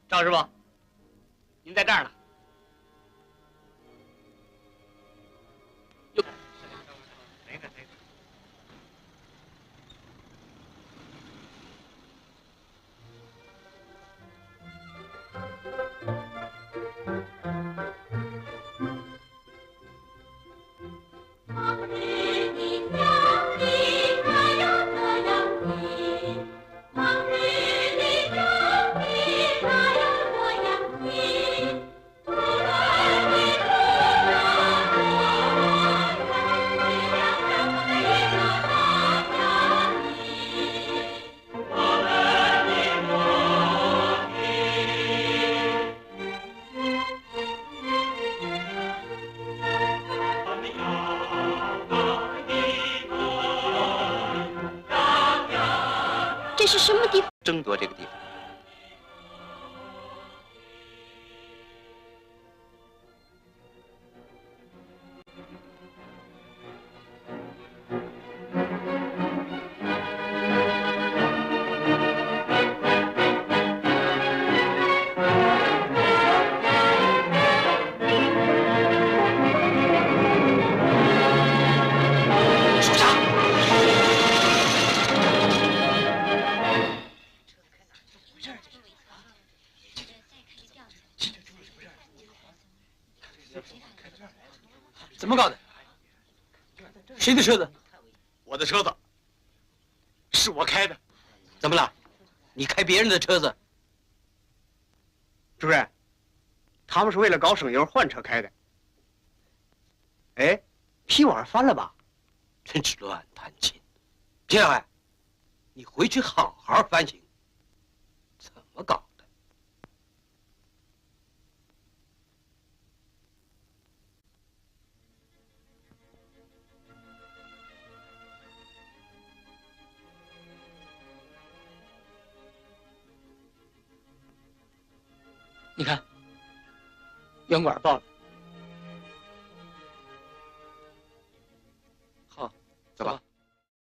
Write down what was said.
赵师傅，您在这儿呢。哟，谁呢？这是什么地方？争夺这个地方。怎么搞的？谁的车子？我的车子，是我开的。怎么了？你开别人的车子？主任，他们是为了搞省油换车开的。哎，皮碗翻了吧？真是乱弹琴。金小海，你回去好好反省，怎么搞的？你看，圆管爆了。好，走吧。